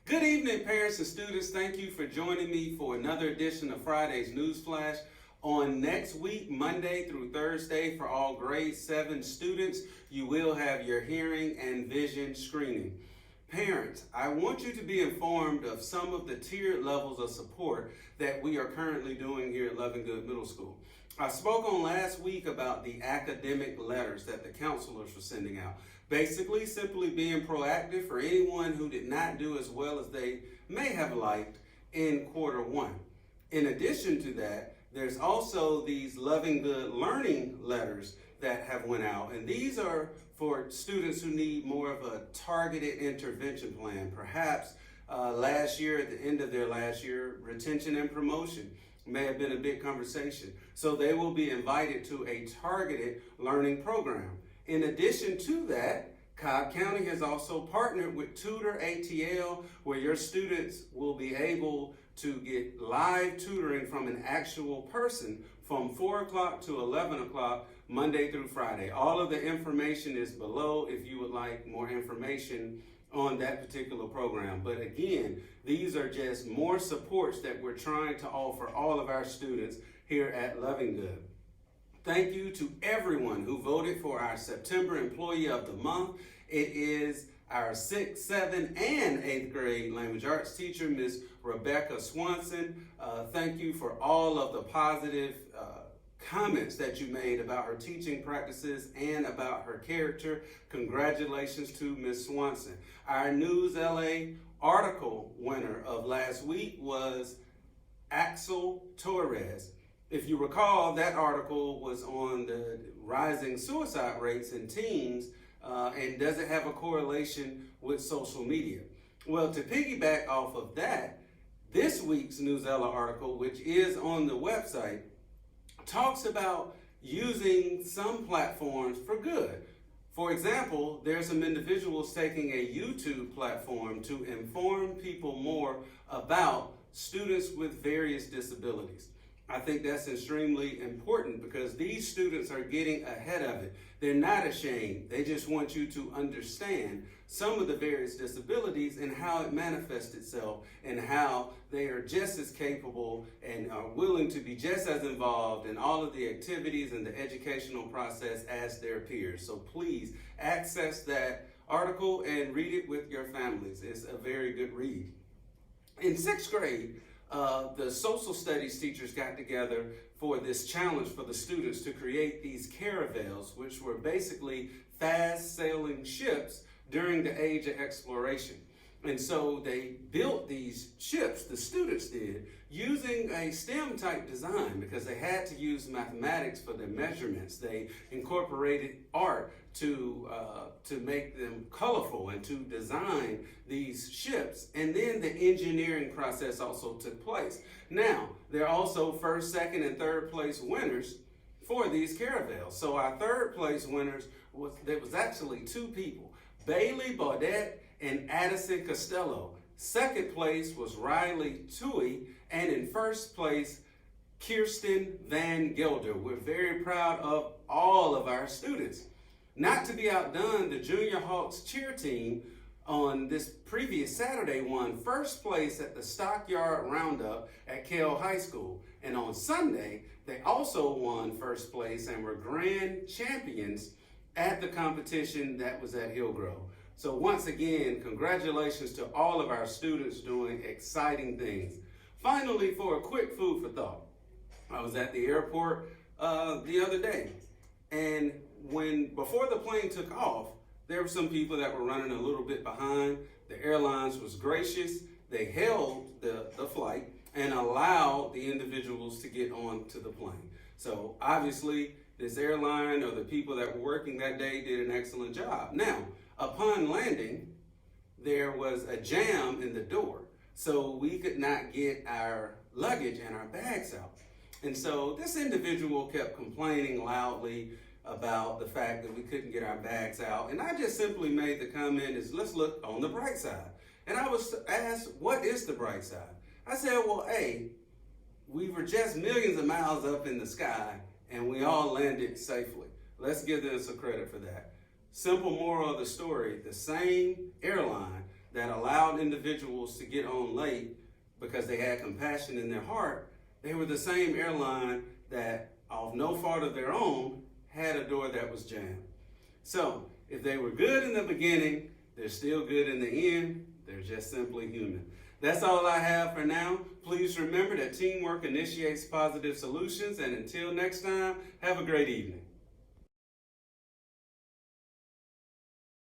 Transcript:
Good evening, parents and students. Thank you for joining me for another edition of Friday's News Flash. On next week, Monday through Thursday, for all grade 7 students, you will have your hearing and vision screening. Parents, I want you to be informed of some of the tiered levels of support that we are currently doing here at Lovingood Middle School. I spoke on last week about the academic letters that the counselors were sending out. Basically, simply being proactive for anyone who did not do as well as they may have liked in quarter 1. In addition to that, there's also these Loving Good learning letters that have went out, and these are for students who need more of a targeted intervention plan. Perhaps last year, at the end of their last year, retention and promotion may have been a big conversation. So they will be invited to a targeted learning program. In addition to that, Cobb County has also partnered with Tutor ATL, where your students will be able to get live tutoring from an actual person from 4 o'clock to 11 o'clock, Monday through Friday. All of the information is below if you would like more information on that particular program. But again, these are just more supports that we're trying to offer all of our students here at Lovingood. Thank you to everyone who voted for our September Employee of the Month. It is our 6th, 7th, and 8th grade language arts teacher, Ms. Rebecca Swanson. Thank you for all of the positive comments that you made about her teaching practices and about her character. Congratulations to Ms. Swanson. Our News LA article winner of last week was Axel Torres. If you recall, that article was on the rising suicide rates in teens and does it have a correlation with social media? Well, to piggyback off of that, this week's Newsella article, which is on the website, talks about using some platforms for good. For example, there's some individuals taking a YouTube platform to inform people more about students with various disabilities. I think that's extremely important because these students are getting ahead of it. They're not ashamed. They just want you to understand some of the various disabilities and how it manifests itself and how they are just as capable and are willing to be just as involved in all of the activities and the educational process as their peers. So please access that article and read it with your families. It's a very good read. In 6th grade, the social studies teachers got together for this challenge for the students to create these caravels, which were basically fast sailing ships during the age of exploration. And so they built these ships, the students did, using a STEM type design because they had to use mathematics for their measurements. They incorporated art to make them colorful and to design these ships. And then the engineering process also took place. Now, there are also 1st, 2nd, and 3rd place winners for these caravels. So our 3rd place winners there was actually 2 people, Bailey Baudette and Addison Costello. 2nd place was Riley Tui, and in 1st place, Kirsten Van Gelder. We're very proud of all of our students. Not to be outdone, the Junior Hawks cheer team on this previous Saturday won 1st place at the Stockyard Roundup at Kell High School. And on Sunday, they also won 1st place and were grand champions at the competition that was at Hillgrove. So once again, congratulations to all of our students doing exciting things. Finally, for a quick food for thought, I was at the airport the other day, and before the plane took off, there were some people that were running a little bit behind. The airlines was gracious. They held the flight and allowed the individuals to get onto the plane. So obviously, this airline or the people that were working that day did an excellent job. Now, upon landing, there was a jam in the door, so we could not get our luggage and our bags out. And so this individual kept complaining loudly about the fact that we couldn't get our bags out. And I just simply made the comment is, let's look on the bright side. And I was asked, what is the bright side? I said, well, A, we were just millions of miles up in the sky and we all landed safely. Let's give them some credit for that. Simple moral of the story, the same airline that allowed individuals to get on late because they had compassion in their heart, they were the same airline that, off no fault of their own, had a door that was jammed. So, if they were good in the beginning, they're still good in the end. They're just simply human. That's all I have for now. Please remember that teamwork initiates positive solutions. And until next time, have a great evening.